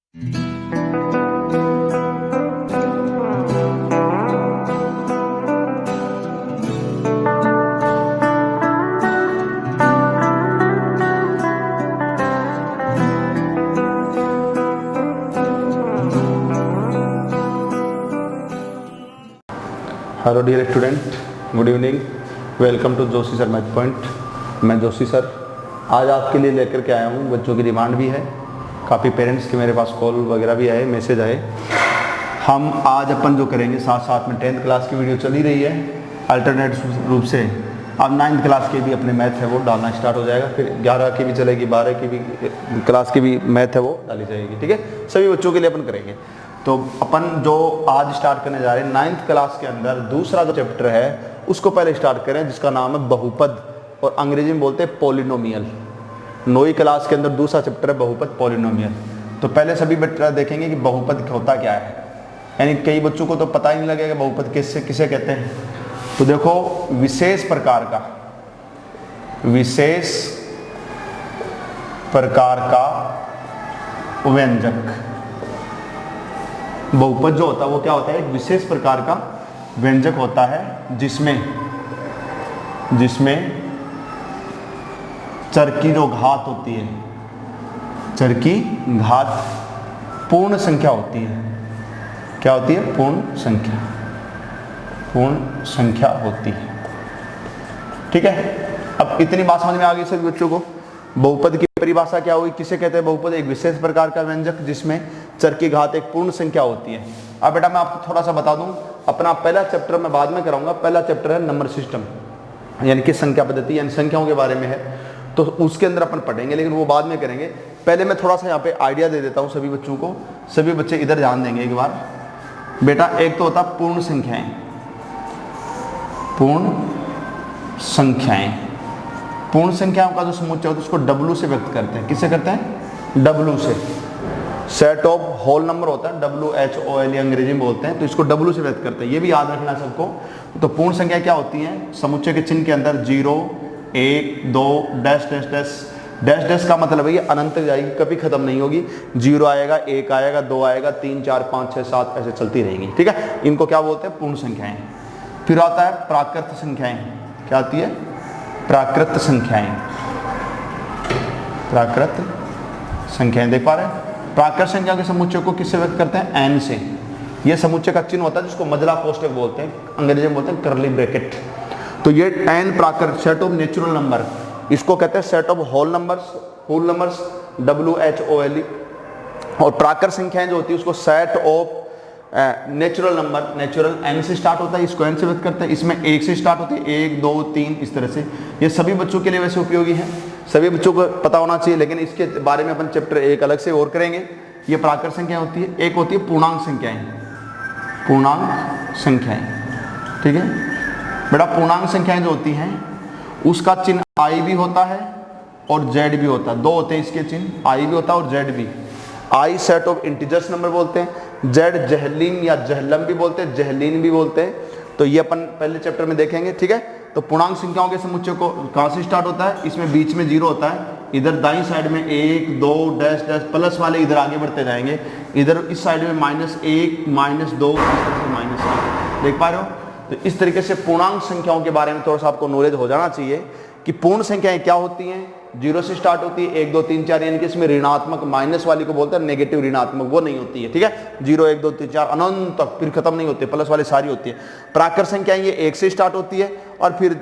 Hello dear student, good evening. Welcome to Joshi sir math point. मैं Joshi sir आज आपके लिए लेकर के आया हूँ। बच्चों की डिमांड भी है, काफ़ी पेरेंट्स के मेरे पास कॉल वगैरह भी आए, मैसेज आए। हम आज अपन जो करेंगे साथ साथ में 10th क्लास की वीडियो चल ही रही है, अल्टरनेट रूप से। अब 9th क्लास के भी अपने मैथ है वो डालना स्टार्ट हो जाएगा, फिर 11 की भी चलेगी, 12 की भी क्लास की भी मैथ है वो डाली जाएगी। ठीक है, सभी बच्चों के लिए अपन करेंगे। तो अपन जो आज स्टार्ट करने जा रहे हैं 9th क्लास के अंदर दूसरा जो चैप्टर है उसको पहले स्टार्ट करें, जिसका नाम है बहुपद और अंग्रेजी में बोलते हैं पॉलिनोमियल। 9वीं क्लास के अंदर दूसरा चैप्टर है बहुपद पॉलिनोमियल। तो पहले सभी बच्चे देखेंगे कि बहुपद होता क्या है, यानी कई बच्चों को तो पता ही नहीं लगेगा बहुपद किसे कहते हैं। तो देखो, विशेष प्रकार का व्यंजक बहुपद जो होता है वो क्या होता है, एक विशेष प्रकार का व्यंजक होता है जिसमें चर की जो घात होती है, चर की घात पूर्ण संख्या होती है। क्या होती है? पूर्ण संख्या होती है। ठीक है, अब इतनी बात समझ में आ गई सभी बच्चों को। बहुपद की परिभाषा क्या हुई, किसे कहते हैं बहुपद? एक विशेष प्रकार का व्यंजक जिसमें चर की घात एक पूर्ण संख्या होती है। अब बेटा मैं आपको थोड़ा सा बता दूं, अपना पहला चैप्टर मैं बाद में कराऊंगा। पहला चैप्टर है नंबर सिस्टम, यानी कि संख्या पद्धति, यानी संख्याओं के बारे में है, तो उसके अंदर अपन पढ़ेंगे, लेकिन वो बाद में करेंगे। पहले मैं थोड़ा सा यहाँ पे आइडिया दे देता हूँ सभी बच्चों को। सभी बच्चे इधर ध्यान देंगे एक बार। बेटा एक तो होता पूर्ण संख्याएं, पूर्ण संख्याओं का जो समुच्चय होता है उसको W से व्यक्त करते हैं। किससे करते हैं? W से। सेट ऑफ होल नंबर होता है, WHOL अंग्रेजी में बोलते हैं, तो इसको W से व्यक्त करते हैं। ये भी याद रखना सबको। तो पूर्ण संख्या क्या होती है? समुच्चय के चिन्ह के अंदर 0, 1, 2 dash dash dash dash dash का मतलब है ये अनंत तक जाएगी, कभी खत्म नहीं होगी। 0 आएगा, 1 आएगा, 2 आएगा, 3, 4, 5, 6, 7 ऐसे चलती रहेंगी। ठीक है, इनको क्या बोलते हैं? पूर्ण संख्याएं। फिर आता है प्राकृत संख्याएं। क्या आती है? प्राकृत संख्याएं। देख पा रहे हैं? प्राकृत संख्या के समुच्चय को किससे व्यक्त करते हैं? n से। ये समुच्चय का चिन्ह होता है जिसको मजला कोष्ठक बोलते हैं, अंग्रेजी में बोलते हैं कर्ली ब्रैकेट। तो ये n प्राकृत, सेट ऑफ नेचुरल नंबर, इसको कहते हैं set of whole numbers WHOLE। और प्राकृत संख्याएं जो होती है उसको set of natural number, natural n से स्टार्ट होता है, इसको n से व्यक्त करते हैं। इसमें 1 से स्टार्ट होती है, 1, 2, 3 इस तरह से। ये सभी बच्चों के लिए वैसे उपयोगी है, सभी बच्चों को पता होना चाहिए, लेकिन इसके बारे में अपन चैप्टर एक अलग से और करेंगे। ये प्राकृत संख्या होती है। एक होती है पूर्णांक संख्याएं। ठीक है बेटा, पूर्णांक संख्याएं जो होती हैं उसका चिन्ह I भी होता है और Z भी होता है। दो होते हैं इसके चिन्ह, I भी होता है और Z भी। I set of integers number बोलते हैं, Z जहलीन या जहलम भी बोलते हैं, जहलीन भी बोलते हैं। तो ये अपन पहले चैप्टर में देखेंगे। ठीक है, तो पूर्णांक संख्याओं के समुच्चय को कहाँ से स्टार्ट होता है? इसमें बीच में 0 होता है, इधर दाईं साइड में 1, 2 डैश डैश प्लस वाले इधर आगे बढ़ते जाएंगे, इधर इस साइड में -1, -2, -1। देख पा रहे हो? तो इस तरीके से पूर्णांक संख्याओं के बारे में थोड़ा सा आपको नॉलेज हो जाना चाहिए कि पूर्ण संख्याएं क्या होती हैं। 0 से स्टार्ट होती है, 1, 2, 3, 4, यानी कि इसमें ऋणात्मक, माइनस वाली को बोलते हैं नेगेटिव ऋणात्मक, वो नहीं होती है। ठीक है, 0, 1, 2, 3, 4 अनंत तक फिर खत्म नहीं होती, प्लस वाली सारी होती है। प्राकृत संख्याएं ये 1 से स्टार्ट होती है और फिर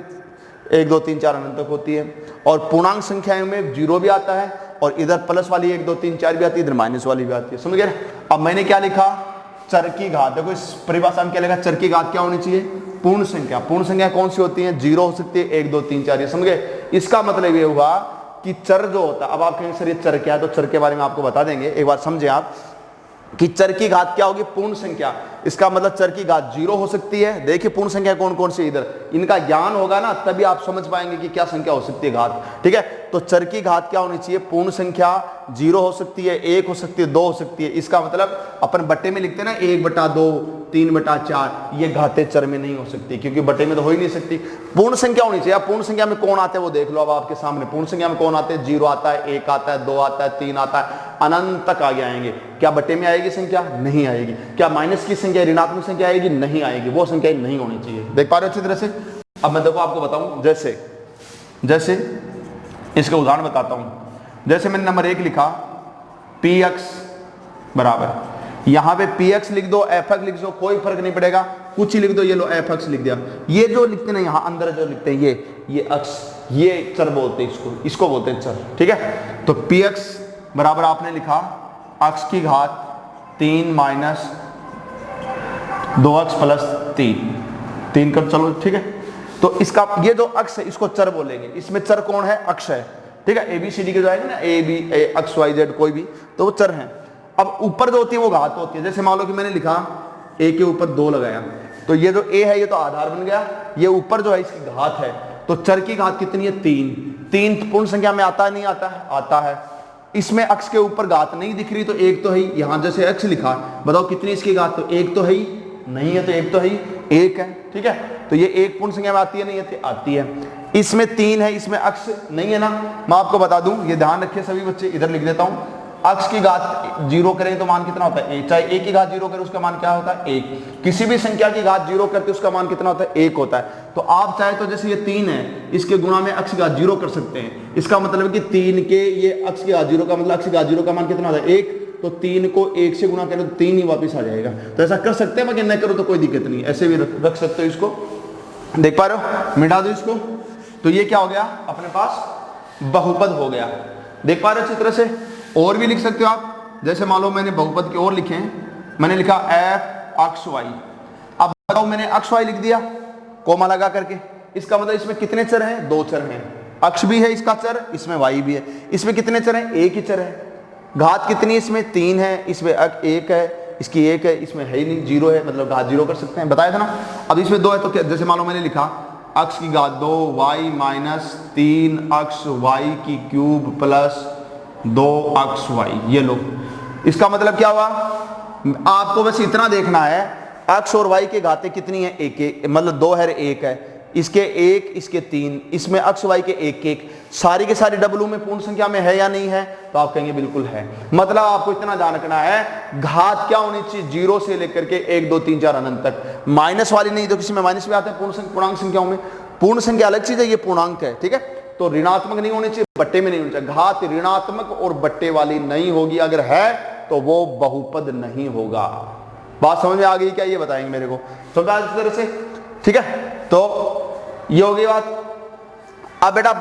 1, 2, 3, 4 अनंत तक होती है। और पूर्णांक संख्याओं में 0 भी आता है और इधर प्लस वाली 1, 2, 3, 4 भी आती है, इधर माइनस वाली भी आती है। समझ गए? अब मैंने क्या लिखा? चर की घात। देखो इस परिभाषा में क्या लिखा? चर की घात क्या होनी चाहिए? पूर्ण संख्या। पूर्ण संख्या कौन सी होती है? 0 हो सकती है, 1, 2, 3, 4। ये समझ गए? इसका मतलब ये हुआ कि चर जो होता है, अब आप कहेंगे सर ये चर क्या है, तो चर के बारे में आपको बता देंगे। एक बार समझे आप कि चर की घात क्या होगी? पूर्ण संख्या। इसका मतलब चर की घात 0 हो सकती है। देखिए पूर्ण संख्या कौन कौन सी, इधर इनका ज्ञान होगा ना तभी आप समझ पाएंगे कि क्या संख्या हो सकती है घात। ठीक है, तो चर की घात क्या होनी चाहिए? पूर्ण संख्या 0 हो सकती है, 1 हो सकती है, 2 हो सकती है। इसका मतलब अपन बट्टे में लिखते हैं ना 1/2, 3/4, ये घाते चर में नहीं हो सकती क्योंकि बटे में तो हो ही नहीं सकती। पूर्ण संख्या होनी चाहिए। अब पूर्ण संख्या में कौन आते हैं वो देख लो। अब आपके सामने पूर्ण संख्या में कौन आते हैं? 0 आता है, 1 आता है, 2 आता है, 3 आता है, अनंत तक आगे आएंगे। क्या बटे में आएगी संख्या? नहीं आएगी। क्या माइनस की संख्या, ऋणात्मक संख्या आएगी? नहीं आएगी। वो संख्या नहीं होनी चाहिए। देख पा रहे हो अच्छी तरह से? अब मैं देखो आपको बताऊं, जैसे इसका उदाहरण बताता हूं। जैसे मैंने नंबर 1 लिखा, px बराबर, यहां पे px लिख दो, fx लिख दो, कोई फर्क नहीं पड़ेगा, कुछ ही लिख दो। ये लो fx लिख दिया। ये जो लिखते हैं यहां अंदर जो लिखते हैं ये अक्ष, ये चर बोलते हैं इसको बोलते हैं चर। ठीक है, तो px बराबर आपने लिखा अक्ष की घात 3 माइनस 2x प्लस 3 कर, चलो ठीक है। तो इसका ये जो अक्ष है इसको चर बोलेंगे। इसमें चर कौन है? अक्ष है। ठीक है, ABCD के जो आएंगे ना, A B X Y Z कोई भी, तो वो चर हैं। अब ऊपर जो होती है वो घात होती है। जैसे मान लो कि मैंने लिखा A के ऊपर 2 लगाया, तो ये जो A है ये तो आधार बन गया, ये ऊपर जो है इसकी घात है। तो चर की घात कितनी है? 3 पूर्ण संख्या में आता है नहीं आता है? आता है। इसमें अक्ष के ऊपर घात नहीं दिख रही तो 1 तो है ही। यहां जैसे अक्ष लिखा, बताओ कितनी इसकी घात? तो 1 तो है ही, नहीं है तो 1 तो है ही, 1 है। ठीक है, तो ये 1 पूर्ण संख्या में आती है नहीं आती? आती है। इसमें 3 है, इसमें अक्ष नहीं है ना। मैं आपको बता दूं, ये ध्यान रखिए सभी बच्चे, इधर लिख देता हूं। अक्ष की घात 0 करें तो मान कितना होता है? 1। चाहे 1 की घात 0 करें उसका मान क्या होता है? 1। किसी भी संख्या की घात 0 करते उसका मान कितना होता है? 1 होता है। तो आप चाहे तो जैसे ये 3 है, इसके गुणा में अक्ष की घात 0 कर सकते हैं। इसका मतलब कि 3 के ये अक्ष की घात 0 का मतलब अक्ष की घात 0 का मान कितना होता है? 1। तो 3 को 1 से गुणा करें तो 3 ही वापिस आ जाएगा। तो ऐसा कर सकते हैं, मगर न करो तो कोई दिक्कत नहीं, ऐसे भी रख सकते हो इसको। देख पा रहे हो? मिटा दो इसको। तो ये क्या हो गया अपने पास? बहुपद हो गया। देख पा रहे हो अच्छी तरह से? और भी लिख सकते हो आप। जैसे मान लो मैंने बहुपद के और लिखे हैं, मैंने लिखा f अक्ष y। अब बताओ मैंने अक्ष y लिख दिया कोमा लगा करके, इसका मतलब इसमें कितने चर हैं? 2 चर हैं। अक्ष भी है इसका चर, इसमें y भी है। इसमें कितने चर हैं? 1 ही चर है। घात कितनी है? इसमें 3 है, इसमें 1 है, इसकी 1 है, इसमें है ही नहीं, 0 है, मतलब घात 0 कर सकते हैं, बताया था ना। अब इसमें 2 है तो क्या? जैसे मान लो मैंने लिखा अक्ष की घात 2 y माइनस 3 अक्ष y की क्यूब प्लस 2 अक्ष y। ये लो, इसका मतलब क्या हुआ? आपको बस इतना देखना है, अक्ष और y की घातें कितनी है? 1 मतलब 2 है, 1 है, इसके 1, इसके 3, इसमें अक्ष y के 1 सारी के सारी डब्लू में पूर्ण संख्या में है या नहीं है? तो आप कहेंगे बिल्कुल है। मतलब आपको इतना जानना है घात क्या होनी चाहिए? 0 से लेकर के 1 2 3 4 अनंत तक। माइनस वाली नहीं, तो किसी में माइनस भी आते हैं पूर्णांक संख्याओं में। पूर्ण संख्या अलग चीज है, ये पूर्णांक है। ठीक है, तो ऋणात्मक नहीं होनी चाहिए, बट्टे में नहीं होनी चाहिए। घात ऋणात्मक और बट्टे वाली नहीं होगी, अगर है तो वो बहुपद नहीं होगा। बात समझ में आ गई क्या? ये बताएंगे मेरे को, समझा इस तरह से? ठीक है, तो ये हो गई बात। अब बेटा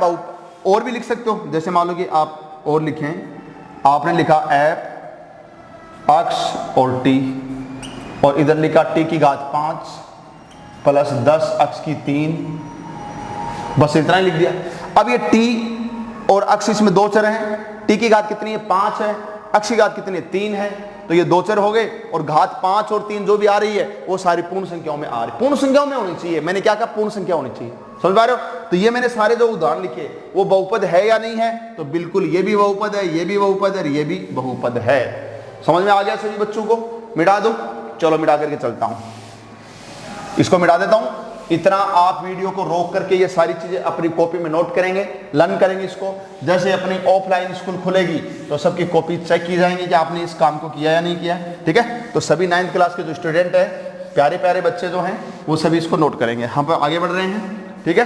और भी लिख सकते हो। जैसे मान लो कि आप और लिखें, आपने लिखा f अक्ष और t, और इधर लिखा t की घात 5 प्लस 10 अक्ष की 3, बस इतना ही लिख दिया। अब ये t और अक्ष इसमें 2 चर हैं। t की घात कितनी है? 5 है। अक्ष की घात कितनी है? 3 है। तो ये 2 चर हो गए, और घात 5 और 3 जो भी आ रही है वो सारी पूर्ण संख्याओं में आ रही, पूर्ण संख्याओं में होनी चाहिए। मैंने क्या कहा? पूर्ण संख्या होनी चाहिए। समझ पा रहे हो? तो ये मैंने सारे जो उदाहरण लिखे वो बहुपद है या नहीं है? तो बिल्कुल, ये भी बहुपद है, ये भी बहुपद है, ये भी बहुपद है। समझ में आ गया सभी बच्चों को? मिटा दो। चलो मिटा करके चलता हूं, इसको मिटा देता हूं। इतना आप वीडियो को रोक करके ये सारी चीजें अपनी कॉपी में नोट करेंगे, लर्न करेंगे इसको। जैसे अपनी ऑफलाइन स्कूल खुलेगी तो सबकी कॉपी चेक की जाएंगी कि आपने इस काम को किया या नहीं किया। ठीक है, तो सभी 9th क्लास के जो स्टूडेंट है, प्यारे प्यारे बच्चे जो हैं, वो सभी इसको नोट करेंगे। हम आगे बढ़ रहे हैं। ठीक है,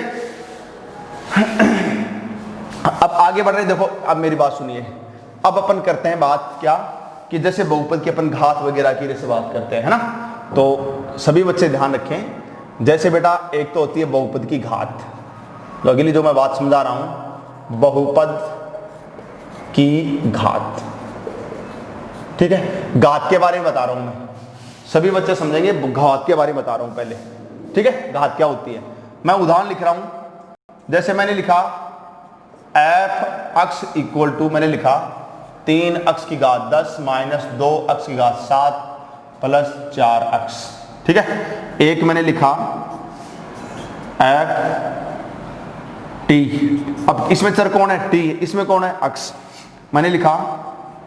अब आगे बढ़ रहे हैं। देखो अब मेरी बात सुनिए। अब अपन करते हैं बात क्या, कि जैसे बहुपद की अपन घात वगैरह की जैसे बात करते हैं, है ना। तो सभी बच्चे ध्यान रखें। जैसे बेटा एक तो होती है बहुपद की घात, तो अगली जो मैं बात समझा रहा हूं, बहुपद की घात। ठीक है, घात के बारे में बता रहा हूं मैं, सभी बच्चे समझेंगे। घात के बारे में बता रहा हूं पहले। ठीक है, घात क्या होती है, मैं उदाहरण लिख रहा हूं। जैसे मैंने लिखा f अक्ष इक्वल टू, मैंने लिखा 3 अक्ष की घात 10 माइनस 2 अक्ष की घात 7 प्लस 4 अक्ष। ठीक है, एक मैंने लिखा f t। अब इसमें चर कौन है? t। इसमें कौन है? अक्ष। मैंने लिखा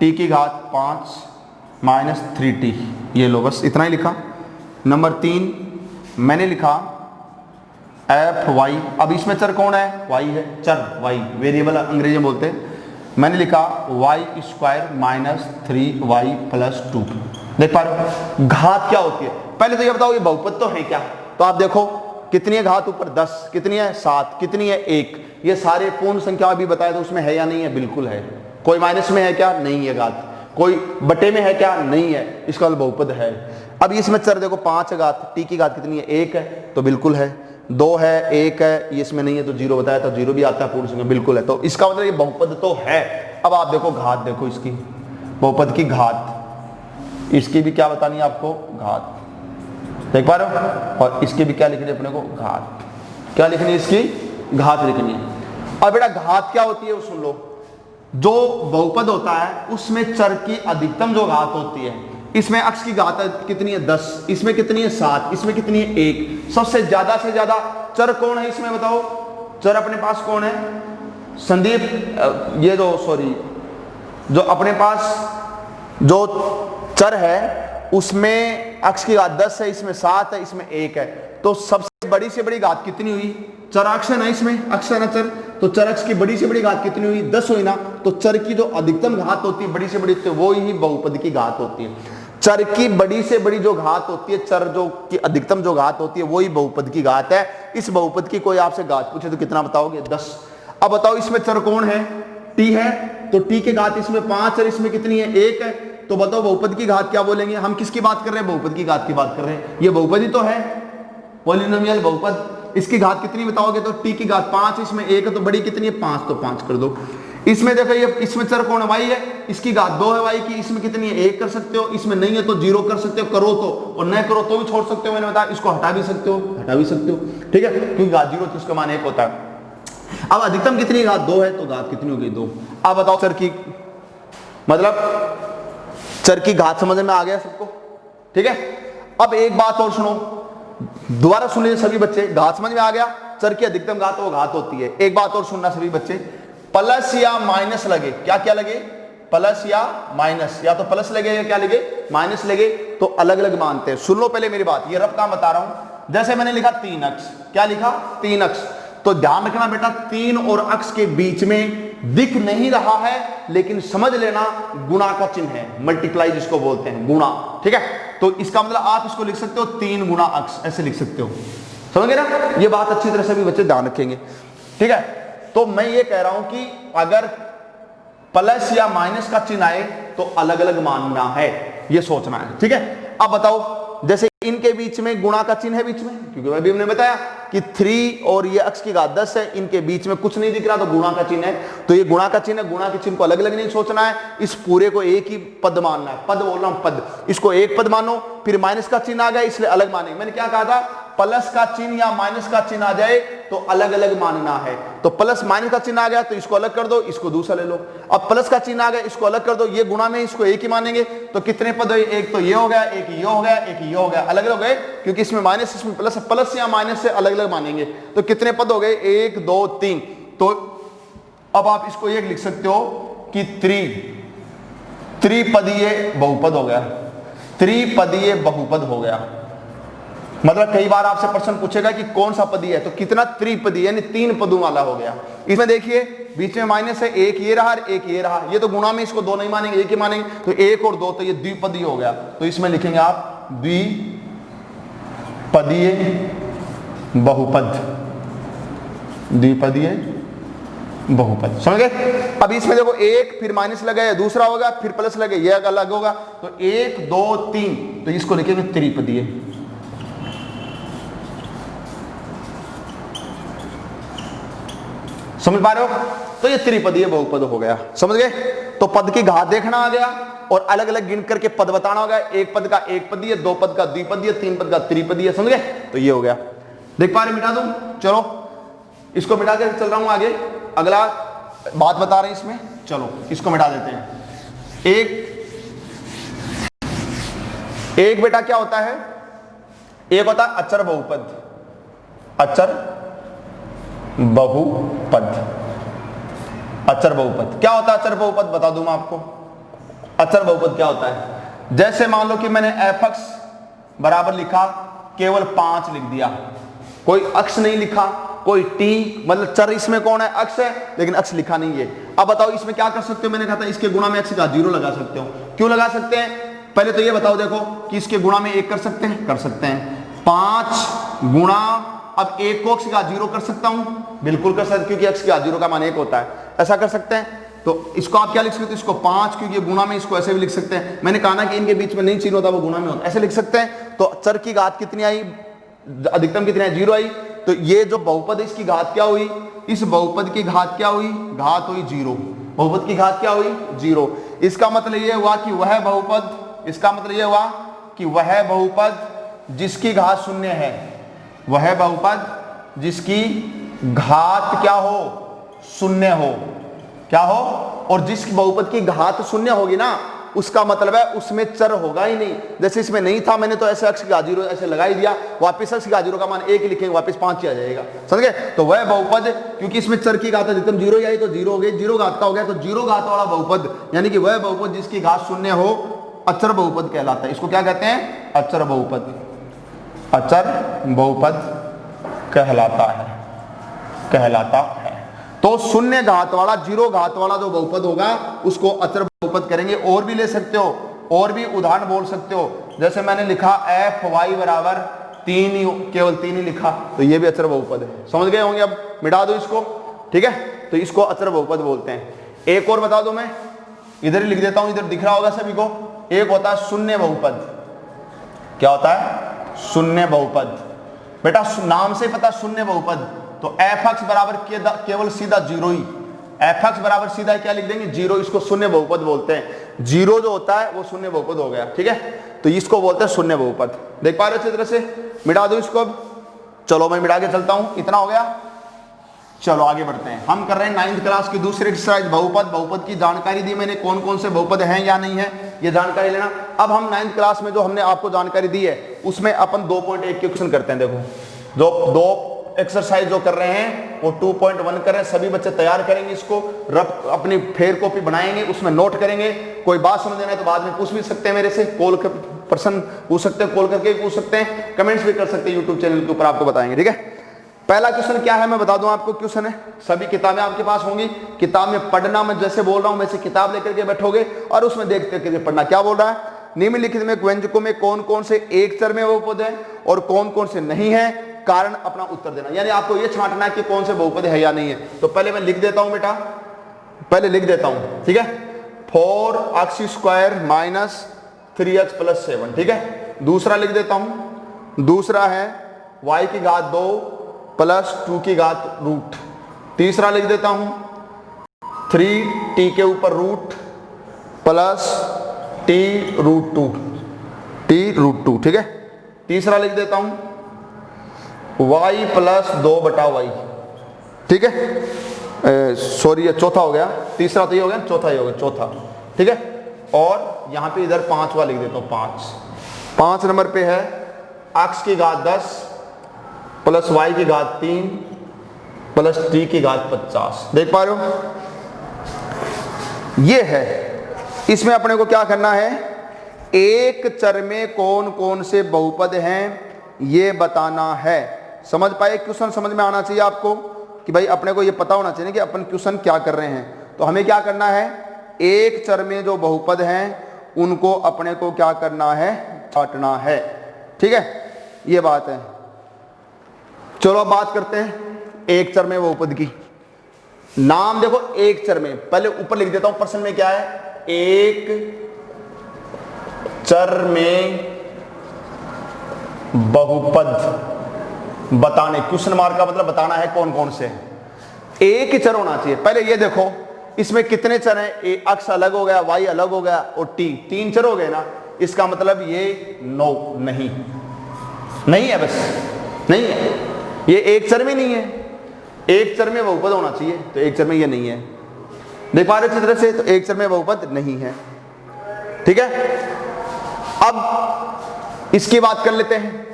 t की घात 5 माइनस 3t। ये लो, बस इतना ही लिखा। नंबर 3 मैंने लिखा एफ वाई, अब इसमें चर कौन है, वाई है, चर वाई, वेरिएबल अंग्रेजी में बोलते हैं। मैंने लिखा Y square minus 3y plus 2। देख पा रहे हो घात क्या होती है। पहले तो ये बताओ ये बहुपद तो है क्या, तो आप देखो कितनी है घात ऊपर 10, कितनी है 7, कितनी है 1, ये सारे पूर्ण संख्या अभी बताए तो उसमें है या नहीं है, बिल्कुल है। कोई माइनस में है क्या, नहीं है घात, कोई बटे में है क्या, नहीं है, इसका बहुपद है। अब इसमें चर देखो 5 है घात, टी की घात कितनी है 1 है तो बिल्कुल है, 2 है 1 है, ये इसमें नहीं है तो 0 बताया तो 0 भी आता है पूर्ण संख्या, बिल्कुल है। तो इसका मतलब ये बहुपद तो है। अब आप देखो घात, देखो इसकी बहुपद की घात, इसकी भी क्या बतानी है आपको, घात, देख पा रहे हो, और इसकी भी क्या लिखनी है अपने को, घात, क्या लिखनी है, इसकी घात लिखनी है। और बेटा घात क्या होती है वो सुन लो, जो बहुपद होता है उसमें चर की अधिकतम जो घात होती है, इसमें अक्ष की घात कितनी है 10, इसमें कितनी है 7, इसमें कितनी है 1, सबसे ज्यादा से ज्यादा चर कौन है इसमें बताओ, चर अपने पास कौन है संदीप, ये जो सॉरी जो अपने पास जो चर है उसमें अक्ष की घात 10 है, इसमें 7 है, इसमें 1 है, तो सबसे बड़ी से बड़ी घात कितनी हुई, चर अक्ष है ना, इसमें अक्ष है ना चर, तो चर अक्ष की बड़ी से बड़ी घात कितनी हुई 10 हुई ना, तो चर की जो अधिकतम घात होती है बड़ी से बड़ी, तो वो ही बहुपद की घात होती है। चर की बड़ी से बड़ी जो घात होती है, चर जो की अधिकतम जो घात होती है वही बहुपद की घात है। इस बहुपद की कोई आपसे घात पूछे तो कितना बताओगे, 10। अब बताओ इसमें चर कौन है, टी है, तो टी की घात इसमें 5 है, इसमें कितनी है 1 है, तो बताओ बहुपद की घात क्या बोलेंगे, हम किसकी बात कर रहे हैं, बहुपद की घात की बात कर रहे हैं, ये बहुपद ही तो है, पॉलिनोमियल बहुपद। इसकी घात कितनी बताओगे तो टी की घात 5, इसमें 1 है तो बड़ी कितनी है 5, तो 5 कर दो। इसमें देखो ये इसमें चर कौन है, वाई है, इसकी घात 2 है वाई की, इसमें कितनी है 1 कर सकते हो, इसमें नहीं है तो 0 कर सकते हो, करो तो, और न करो तो भी छोड़ सकते हो, मैंने बताया इसको हटा भी सकते हो, हटा भी सकते हो, ठीक है, क्योंकि घात 0 तो उसका मान 1 होता है। अब अधिकतम कितनी घात 2 है तो घात कितनी होगी 2। अब बताओ चर की मतलब चर की घात समझ में आ गया सबको, ठीक है। अब एक बात और सुनो, दोबारा सुन लीजिए सभी बच्चे, घात समझ में आ गया, चर की अधिकतम घात वो घात होती है। एक बात और सुनना सभी बच्चे, प्लस या माइनस लगे, क्या क्या लगे, प्लस या माइनस, या तो प्लस लगे या क्या लगे माइनस लगे, तो अलग अलग मानते हैं। सुन लो पहले मेरी बात, ये रफ काम बता रहा हूं। जैसे मैंने लिखा 3 अक्ष, क्या लिखा 3 अक्ष, तो ध्यान रखना बेटा 3 और अक्ष के बीच में दिख नहीं रहा है, लेकिन समझ लेना गुणा का चिन्ह है, मल्टीप्लाई जिसको बोलते हैं, गुणा, ठीक है। तो इसका मतलब आप इसको लिख सकते हो 3 गुणा अक्ष, ऐसे लिख सकते हो, समझ गए ना, ये बात अच्छी तरह से भी बच्चे ध्यान रखेंगे, ठीक है। तो मैं ये कह रहा हूं कि अगर प्लस या माइनस का चिन्ह आए तो अलग अलग मानना है, ये सोचना है, ठीक है। अब बताओ जैसे इनके बीच में गुणा का चिन्ह है बीच में, क्योंकि अभी हमने बताया कि 3 और ये अक्ष की घात 10 है, इनके बीच में कुछ नहीं दिख रहा तो गुणा का चिन्ह है, तो ये गुणा का चिन्ह है, गुणा के चिन्ह को अलग अलग नहीं सोचना है, इस पूरे को एक ही पद मानना है, पद बोल रहा हूं पद, इसको एक पद मानो, फिर माइनस का चिन्ह आ गया इसलिए अलग मानेंगे। मैंने क्या कहा था, प्लस का चिन्ह या माइनस का चिन्ह आ जाए तो अलग अलग मानना है, तो प्लस माइनस का चिन्ह आ गया तो इसको अलग कर दो, इसको दूसरा ले लो। अब प्लस का चिन्ह आ गया, इसको अलग कर दो, ये गुणा में इसको एक ही मानेंगे, तो कितने पद हुए, एक तो ये हो गया, एक ये हो गया, एक ये हो गया, अलग अलग हो गए, क्योंकि इसमें माइनस इसमें प्लस, प्लस या माइनस से अलग अलग मानेंगे, तो कितने पद हो गए 1 2 3। तो अब आप इसको एक लिख सकते हो कि त्रिपदीय बहुपद हो गया, त्रिपदीय बहुपद हो गया। मतलब कई बार आपसे प्रश्न पूछेगा कि कौन सा पदी है, तो कितना त्रिपदी यानी 3 पदों वाला हो गया। इसमें देखिए बीच में माइनस है, एक ये रहा एक ये रहा, ये तो गुणा में इसको 2 नहीं मानेंगे, एक ही मानेंगे, तो 1 और 2 तो ये द्विपदी हो गया, तो इसमें लिखेंगे आप द्विपदीय बहुपद, द्विपदीय बहुपद, समझ गए। अब इसमें देखो एक फिर माइनस लगा, दूसरा होगा फिर प्लस लगे, ये अलग होगा, तो 1 2 3, तो इसको लिखेंगे त्रिपदीय। समझ पा रहे हो, तो ये त्रिपदीय बहुपद हो गया, समझ गए। तो पद की घात देखना आ गया और अलग अलग गिन करके पद बताना होगा, एक पद का एक पदीय, 2 पद का द्विपदीय, 3 पद का त्रिपदीय, समझ गए। तो ये हो गया, देख पा रहे, मिटा दूं, चलो इसको मिटा के चल रहा हूं आगे, अगला बात बता रहे हैं इसमें, चलो इसको मिटा देते हैं। एक बेटा क्या होता है, एक होता है अचर बहुपद, अचर बहुपद, अचर बहुपद क्या होता है, अचर बहुपद बता दूं मैं आपको। अचर बहुपद क्या होता है, जैसे मान लो कि मैंने f(x) बराबर लिखा, केवल 5 लिख दिया, कोई अक्ष नहीं लिखा, कोई टी, मतलब चर इसमें कौन है, अक्ष है, लेकिन अक्ष लिखा नहीं है। अब बताओ इसमें क्या कर सकते हो, मैंने कहा था इसके गुणा में अक्ष का 0 लगा सकते हो। क्यों लगा सकते हैं, पहले तो ये बताओ देखो कि इसके गुणा में 1 कर सकते हैं, कर सकते हैं। 5 गुणा, अब 1 को अक्ष का 0 कर सकता हूं, बिल्कुल कर सकते, क्योंकि अक्ष का 0 का मान 1 होता है, ऐसा कर सकते हैं। तो इसको आप क्या लिख सकते हो, इसको 5, क्योंकि गुणा में, इसको ऐसे भी लिख सकते हैं। मैंने कहा ना कि इनके बीच में नहीं चिन्ह होता, वो गुणा में होता, ऐसे लिख सकते हैं। तो चर की घात कितनी आई, अधिकतम कितनी आई, 0 आई। तो ये जो बहुपद है इसकी घात क्या हुई, इस बहुपद की घात क्या हुई, घात हुई 0, बहुपद की घात क्या हुई 0। इसका मतलब ये हुआ कि वह बहुपद, इसका मतलब ये हुआ कि वह बहुपद जिसकी घात 0 है, वह बहुपद जिसकी घात क्या हो, 0 हो, क्या हो, और जिस बहुपद की घात 0 होगी ना, उसका मतलब है उसमें चर होगा ही नहीं। जैसे इसमें नहीं था, मैंने तो ऐसे अक्ष का 0 ऐसे लगा ही दिया, वापस अक्ष का 0 का मान 1 लिखेंगे, वापस 5 ही आ जाएगा, समझ गए। तो वह बहुपद, क्योंकि इसमें चर की घात अधिकतम 0 ही आई, तो 0 हो गई, 0 घात का हो गया, तो 0 घात वाला बहुपद, यानी कि वह बहुपद जिसकी घात 0 हो, अचर बहुपद कहलाता है। इसको क्या कहते हैं, अचर बहुपद, अचर बहुपद कहलाता है, कहलाता है। तो 0 घात वाला, 0 घात वाला जो बहुपद होगा उसको अचर बहुपद करेंगे। और भी ले सकते हो, और भी उदाहरण बोल सकते हो, जैसे मैंने लिखा fy बराबर 3 ही, केवल 3 ही लिखा, तो ये भी अचर बहुपद है, समझ गए होंगे। अब मिटा दो इसको, ठीक है, तो इसको अचर बहुपद बोलते हैं। एक और बता दो, मैं इधर ही लिख देता हूं, इधर दिख रहा होगा सभी को। एक होता है शून्य बहुपद, क्या होता है, शून्य बहुपद। बेटा नाम से पता शून्य बहुपद, तो fx बराबर केवल सीधा 0 ही, fx बराबर सीधा क्या लिख देंगे 0, इसको शून्य बहुपद बोलते हैं। 0 जो होता है वो शून्य बहुपद हो गया, ठीक है, तो इसको बोलते हैं शून्य बहुपद। देख पा रहे हो अच्छी तरह से, मिटा दो इसको अब। चलो मैं मिटा के चलता हूं, इतना हो गया। चलो आगे बढ़ते हैं, हम कर रहे हैं 9th क्लास की दूसरी एक्सरसाइज, बहुपद। बहुपद की जानकारी दी मैंने, कौन कौन से बहुपद हैं या नहीं है, ये जानकारी लेना। अब हम 9th क्लास में जो हमने आपको जानकारी दी है उसमें अपन 2.1 के क्वेश्चन करते हैं। देखो जो 2 एक्सरसाइज जो कर रहे हैं वो 2.1 कर रहे हैं, सभी बच्चे तैयार करेंगे इसको, रफ अपनी फेयर कॉपी बनाएंगे, उसमें नोट करेंगे। कोई बात समझ लेना है तो बाद में पूछ भी सकते हैं मेरे से, कॉल कर पर्सन पूछ सकते हैं, कॉल करके पूछ सकते हैं, कमेंट्स भी कर सकते हैं, यूट्यूब चैनल के ऊपर आपको बताएंगे, ठीक है। पहला क्वेश्चन क्या है मैं बता दूं आपको, क्वेश्चन है, सभी किताबें आपके पास होंगी, किताब में पढ़ना, मैं जैसे बोल रहा हूं वैसे किताब लेकर के बैठोगे और उसमें देखते करके पढ़ना। क्या बोल रहा है, निम्नलिखित में व्यंजकों में कौन कौन से एक चर में बहुपद है और कौन कौन से नहीं है, कारण अपना उत्तर देना। यानी आपको ये छांटना है कि कौन से बहुपद है या नहीं है। तो पहले मैं लिख देता हूं बेटा, पहले लिख देता हूं, ठीक है, 4x² माइनस 3x प्लस 7, ठीक है। दूसरा लिख देता हूं, दूसरा है y की घात 2 प्लस 2 की घात रूट। तीसरा लिख देता हूं 3t के ऊपर रूट प्लस t रूट 2, ठीक है। तीसरा लिख देता हूं y प्लस 2/y, ठीक है। सॉरी ये चौथा हो गया, तीसरा तो ये हो गया, चौथा ये हो गया, चौथा, ठीक है। और यहां पे इधर 5वां लिख देता हूं, 5 नंबर पे है x की घात 10 प्लस y की घात 3 प्लस t की घात 50। देख पा रहे हो, ये है। इसमें अपने को क्या करना है, एक चर में कौन कौन से बहुपद हैं ये बताना है। समझ पाए, क्वेश्चन समझ में आना चाहिए आपको कि भाई अपने को ये पता होना चाहिए कि अपन क्वेश्चन क्या कर रहे हैं। तो हमें क्या करना है, एक चर में जो बहुपद हैं उनको अपने को क्या करना है, छांटना है, ठीक है, ये बात है। चलो अब बात करते हैं एक चर में बहुपद की। नाम देखो एक चर में, पहले ऊपर लिख देता हूं प्रश्न में क्या है, एक चर में बहुपद बताने, क्वेश्चन मार्क का मतलब बताना है कौन कौन से। एक ही चर होना चाहिए। पहले ये देखो इसमें कितने चर हैं, x अलग हो गया, y अलग हो गया और t, 3 चर हो गए ना, इसका मतलब ये नहीं है, बस नहीं है, ये एक चर में नहीं है। एक चर में बहुपद होना चाहिए, तो एक चर में ये नहीं है। देख पा रहे अच्छी तरह से, तो एक चर में बहुपद नहीं है, ठीक है। अब इसकी बात कर लेते हैं,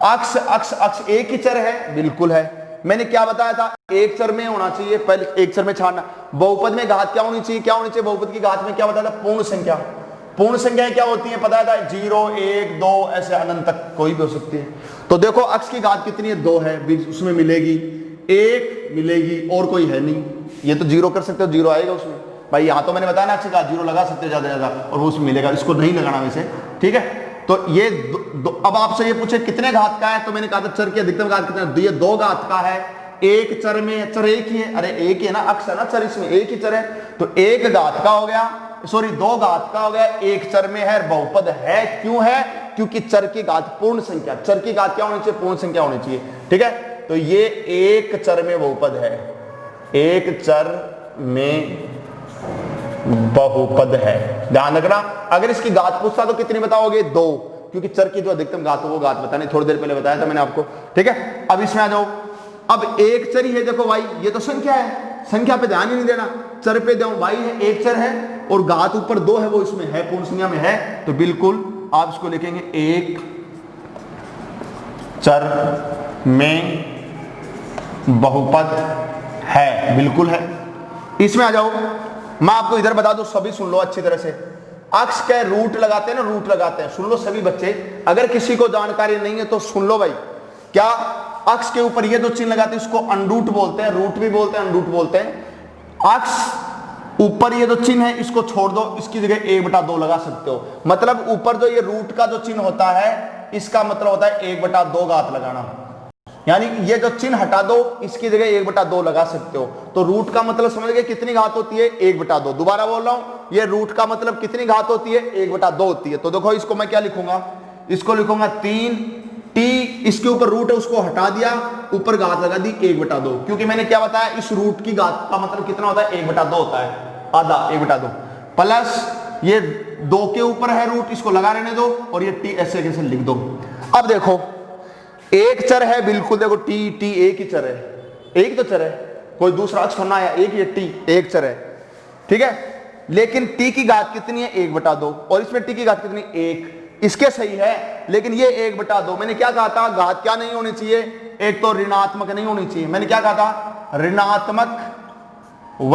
अक्ष अक्ष अक्ष एक ही चर है, बिल्कुल है। मैंने क्या बताया था, एक चर में होना चाहिए, पहले एक चर में छाड़ना। बहुपद में घात क्या होनी चाहिए, क्या होनी चाहिए बहुपद की घात में, क्या बताया था, पूर्ण संख्या। पूर्ण संख्याएं क्या होती हैं पता था, 0 1 2 ऐसे अनंत तक कोई भी हो सकती है। तो देखो अक्ष की घात कितनी है, 2 है, उसमें मिलेगी 1 मिलेगी और कोई है नहीं। ये तो 0 कर सकते हो, 0 आएगा उसमें भाई। यहाँ तो मैंने बताया ना अक्ष की घात 0 लगा सकते हो ज्यादा ज्यादा और वो उसमें मिलेगा, इसको नहीं लगाना वैसे, ठीक है। तो ये अब आपसे ये पूछे कितने घात का है, तो मैंने कहा था चर की अधिकतम घात कितना है, ये 2 घात का है। एक चर में, चर एक ही है, अरे एक ही है ना, अक्ष है ना चर, इसमें एक ही चर है, तो 1 घात का हो गया, सॉरी 2 घात का हो गया, 1 चर में है, बहुपद है। क्यों है, क्योंकि चर की घात पूर्ण संख्या, चर की घात क्या होनी चाहिए, पूर्ण संख्या होनी चाहिए, ठीक है। तो ये 1 चर में बहुपद है, 1 चर में बहुपद है, ध्यान रखना। अगर इसकी घात पूछता तो कितनी बताओगे, 2, क्योंकि चर की जो अधिकतम घात हो वो घात बताने, थोड़ी देर पहले बताया था मैंने आपको, ठीक है। अब इसमें आ जाओ, अब एक चर ही है, देखो भाई ये तो संख्या है, संख्या पे ध्यान ही नहीं देना, चर पे ध्यान, भाई है एक चर है और घात ऊपर 2 है, वो इसमें है, पूर्ण संख्या में है, तो बिल्कुल आप इसको लिखेंगे 1 चर में बहुपद है, बिल्कुल है। इसमें आ जाओ, मैं आपको इधर बता दूं, सभी सुन लो अच्छी तरह से। अक्ष के रूट लगाते हैं ना, रूट लगाते हैं, सुन लो सभी बच्चे, अगर किसी को जानकारी नहीं है तो सुन लो भाई। क्या अक्ष के ऊपर ये जो चिन्ह लगाते हैं उसको अनरूट बोलते हैं, रूट भी बोलते हैं, अनरूट बोलते हैं। अक्ष ऊपर ये जो चिन्ह है इसको छोड़ दो, इसकी जगह 1/2 लगा सकते हो। मतलब ऊपर जो ये रूट का जो चिन्ह होता है इसका मतलब होता है 1/2 घात लगाना, यानी ये जो चिन्ह हटा दो इसकी जगह 1/2 लगा सकते हो। तो रूट का मतलब समझ गए कितनी घात होती है, 1/2। दोबारा बोल रहा हूं, ये रूट का मतलब कितनी घात होती है, 1/2 होती है। तो देखो इसको मैं क्या लिखूंगा, इसको लिखूंगा 3 t, इसके ऊपर रूट है उसको हटा दिया, ऊपर घात लगा दी 1/2, क्योंकि मैंने क्या बताया इस रूट की घात का मतलब कितना होता है, 1/2 होता है, आधा 1/2 प्लस ये 2 के ऊपर है रूट, इसको लगा रहने दो और ये t ऐसे कैसे लिख दो। अब देखो एक चर है, बिल्कुल देखो t एक ही चर है, एक तो चर है, कोई दूसरा अक्ष होना है, एक ये t एक चर है, ठीक है। लेकिन t की घात कितनी है, 1/2, और इसमें t की घात कितनी, 1, इसके सही है, लेकिन ये 1/2। मैंने क्या कहा था, घात क्या नहीं होनी चाहिए, एक तो ऋणात्मक नहीं होनी चाहिए, मैंने क्या कहा था, ऋणात्मक व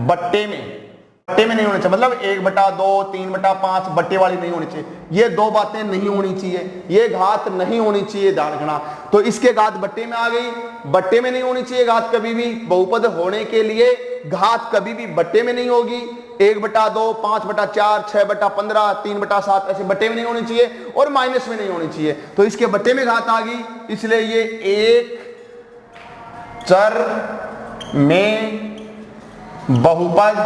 बट्टे में नहीं होनी चाहिए, मतलब 1/2 3/5 बट्टे वाली नहीं होनी चाहिए, ये 2 बातें नहीं होनी चाहिए, ये घात नहीं होनी चाहिए, ध्यान रखना। तो इसके घात बट्टे में आ गई, बट्टे में नहीं होनी चाहिए घात कभी भी, बहुपद होने के लिए घात कभी भी बट्टे में नहीं होगी। 1/2 5/4 6/15 3/7 ऐसे बट्टे में नहीं होनी चाहिए और माइनस में नहीं होनी चाहिए, तो इसके बट्टे में घात आ गई, इसलिए ये एक चर में बहुपद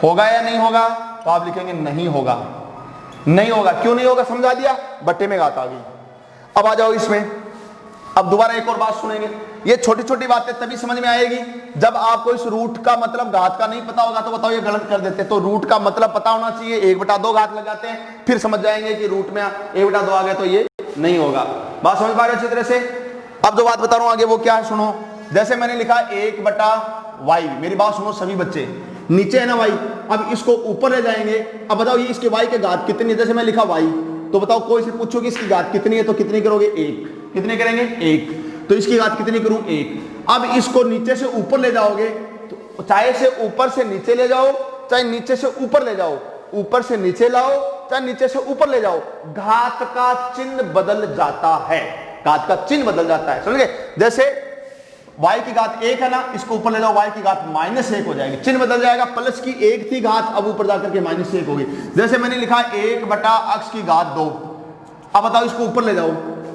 होगा या नहीं होगा, तो आप लिखेंगे नहीं होगा, नहीं होगा। क्यों नहीं होगा समझा दिया, बट्टे में घात आ गई। अब आ जाओ इसमें, अब दोबारा एक और बात सुनेंगे, ये छोटी छोटी बातें तभी समझ में आएगी जब आपको इस रूट का मतलब घात का नहीं पता होगा, तो बताओ ये गलत कर देते। तो रूट का मतलब पता होना चाहिए, 1/2 घात लगाते हैं, फिर समझ जाएंगे कि रूट में 1/2 आ गया तो ये नहीं होगा। बात समझ पा रहे अच्छी तरह से। अब जो बात बता रहा हूं आगे वो क्या है सुनो, जैसे मैंने लिखा 1/y, मेरी बात सुनो सभी बच्चे, नीचे है ना y, अब इसको ऊपर ले जाएंगे। अब बताओ ये इसके y के घात कितनी है, जैसे मैं लिखा y, तो बताओ कोई से पूछो कि इसकी घात कितनी है, तो कितनी करोगे, 1, कितने करेंगे 1, तो इसकी घात कितनी करूं 1। अब इसको नीचे से ऊपर ले जाओगे, तो चाहे से ऊपर से नीचे ले जाओ, चाहे नीचे से ऊपर ले जाओ, ऊपर से नीचे लाओ, चाहे नीचे से ऊपर ले जाओ, घात का चिन्ह बदल जाता है, घात का चिन्ह बदल जाता है, समझ गए। जैसे y की घात 1 है ना, इसको ऊपर ले जाओ, y की घात -1 हो जाएगी, चिन्ह बदल जाएगा, प्लस की 1 थी घात, अब ऊपर जाकर के -1 होगी। जैसे मैंने लिखा 1/x की घात 2, अब बताओ इसको ऊपर ले जाओ,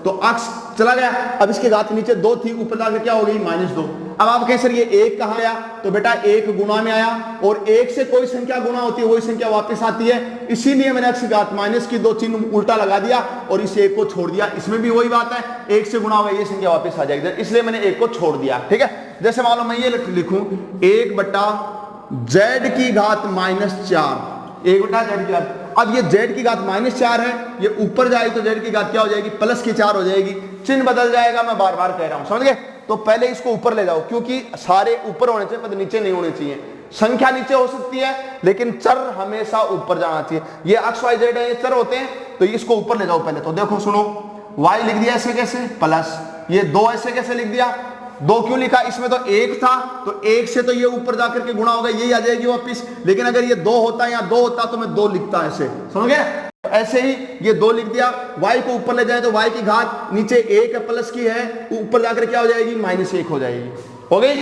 तो अक्ष चला गया, अब इसकी घात नीचे 2 थी, ऊपर जाकर क्या हो गई -2। अब आप कहें सर ये 1 कहां आया, तो बेटा 1 गुणा में आया, और 1 से कोई संख्या गुणा होती है वही संख्या वापस आती है, इसीलिए मैंने अक्ष की घात माइनस की 2 चिन्ह उल्टा लगा दिया और इस 1 को छोड़ दिया। इसमें भी वही बात है, 1 से गुणा हुआ ये संख्या वापस आ जाएगी, इसलिए मैंने 1 को छोड़ दिया, ठीक है। जैसे मान लो मैं ये लिखूं 1/z की घात -4, 1/z की घात, अब ये z की घात -4 है, ये ऊपर जाएगी तो z की घात क्या हो जाएगी, +4 हो जाएगी, चिन्ह बदल जाएगा, मैं बार बार कह रहा हूं, समझ गए। तो पहले इसको ऊपर ले जाओ, क्योंकि सारे ऊपर होने चाहिए पर नीचे नहीं होने चाहिए। संख्या नीचे हो सकती है लेकिन चर हमेशा ऊपर जाना चाहिए। ये x y z है, ये चर होते हैं, तो इसको ऊपर ले जाओ पहले। तो देखो सुनो, y लिख दिया ऐसे कैसे, प्लस ये 2 ऐसे कैसे लिख दिया, 2 क्यों लिखा, इसमें तो 1 था, तो 1 से तो ये ऊपर जाकर के गुणा होगा, यही आ जाएगी वापिस। लेकिन अगर ये 2 होता या 2 होता तो मैं 2 लिखता ऐसे, समझ गए। ऐसे ही ये 2 लिख दिया, y को ऊपर ले जाए तो y की घात नीचे 1 प्लस की है, ऊपर जाकर क्या हो जाएगी, -1 हो जाएगी, हो गई।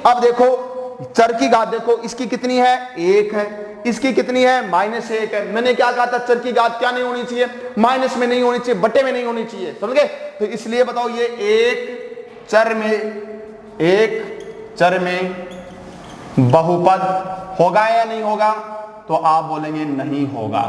अब देखो चर की घात देखो, इसकी कितनी है, 1 है, इसकी कितनी है, -1 है। मैंने क्या कहा था, चर की घात क्या नहीं होनी चाहिए, माइनस में नहीं होनी चाहिए, बटे में नहीं होनी चाहिए, समझ गए। तो इसलिए बताओ ये एक चर में बहुपद होगा या नहीं होगा, तो आप बोलेंगे नहीं होगा,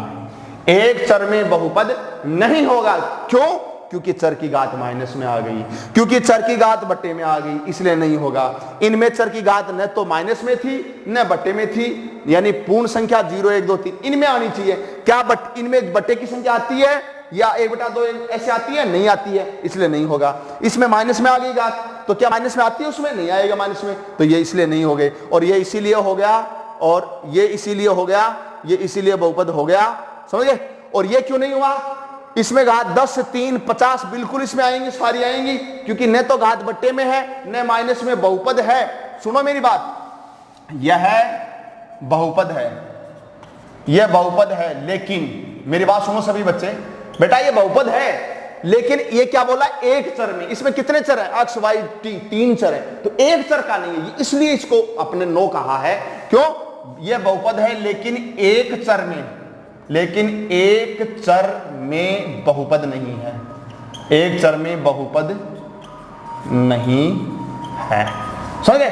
एक चर में बहुपद नहीं होगा। क्यों, क्योंकि चर की घात माइनस में आ गई, क्योंकि चर की घात बट्टे में आ गई, इसलिए नहीं होगा। इनमें चर की घात न तो माइनस में थी न बट्टे में थी, यानी पूर्ण संख्या 0 1 2 3 इनमें आनी चाहिए। क्या इनमें बट्टे की संख्या आती है या 1/2 ऐसे आती है, नहीं आती है, इसलिए नहीं होगा। इसमें माइनस में आ गई घात, तो क्या माइनस में आती है, उसमें नहीं आएगा माइनस में, तो ये इसलिए नहीं हो गए। और ये इसीलिए हो गया, और ये इसीलिए हो गया, ये इसीलिए बहुपद हो गया, समझ गए। और ये क्यों नहीं हुआ, इसमें घात 10 3 50 बिल्कुल इसमें आएंगी, सारी आएंगी, क्योंकि न तो घात बट्टे में है न माइनस में बहुपद है। सुनो मेरी बात, यह बहुपद है, यह बहुपद है, लेकिन मेरी बात सुनो सभी बच्चे, बेटा ये बहुपद है, लेकिन ये क्या बोला, एक चर में। इसमें कितने चर है, x y t 3 चर है, तो एक चर का नहीं है, इसलिए इसको अपने नो कहा है। क्यों, यह बहुपद है लेकिन एक चर में, लेकिन एक चर में बहुपद नहीं है, एक चर में बहुपद नहीं है, समझ गए।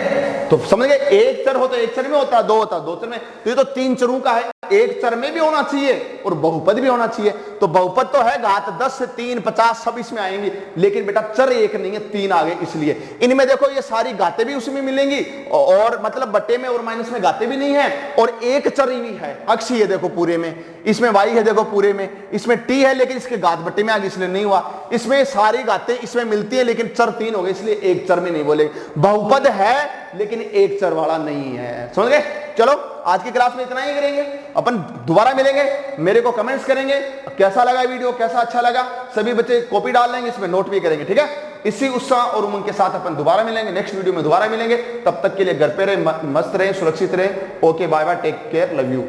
तो समझ गए, एक चर हो तो एक चर में होता है, 2 होता है 2 चर में, तो ये तो 3 चरों का है, एक चर में भी होना चाहिए और बहुपद भी होना चाहिए। तो बहुपद तो है, घात 10 3 50 सब इसमें आएंगी, लेकिन बेटा चर एक नहीं है, 3 आ गए, इसलिए इनमें देखो ये सारी घातें भी उसमें मिलेंगी, और मतलब बट्टे में और माइनस में घातें भी नहीं है, और एक चर ही है, अक्ष ही है देखो पूरे में, इसमें y है देखो पूरे में, इसमें t है लेकिन इसके घात बट्टे में आ गई, इसलिए नहीं हुआ। इसमें सारी घातें इसमें मिलती है लेकिन चर 3 हो गए, इसलिए एक चर में नहीं बोले। बहुपद है लेकिन एक चर वाला नहीं है, समझ गए। चलो आज की क्लास में इतना ही करेंगे, अपन दोबारा मिलेंगे, मेरे को कमेंट्स करेंगे कैसा लगा वीडियो, कैसा अच्छा लगा। सभी बच्चे कॉपी डाल लेंगे, इसमें नोट भी करेंगे, ठीक है। इसी उत्साह और उमंग के साथ अपन दोबारा मिलेंगे, नेक्स्ट वीडियो में दोबारा मिलेंगे। तब तक के लिए घर पे रहे, मस्त रहे, सुरक्षित रहे। Okay, bye bye, take care, love you.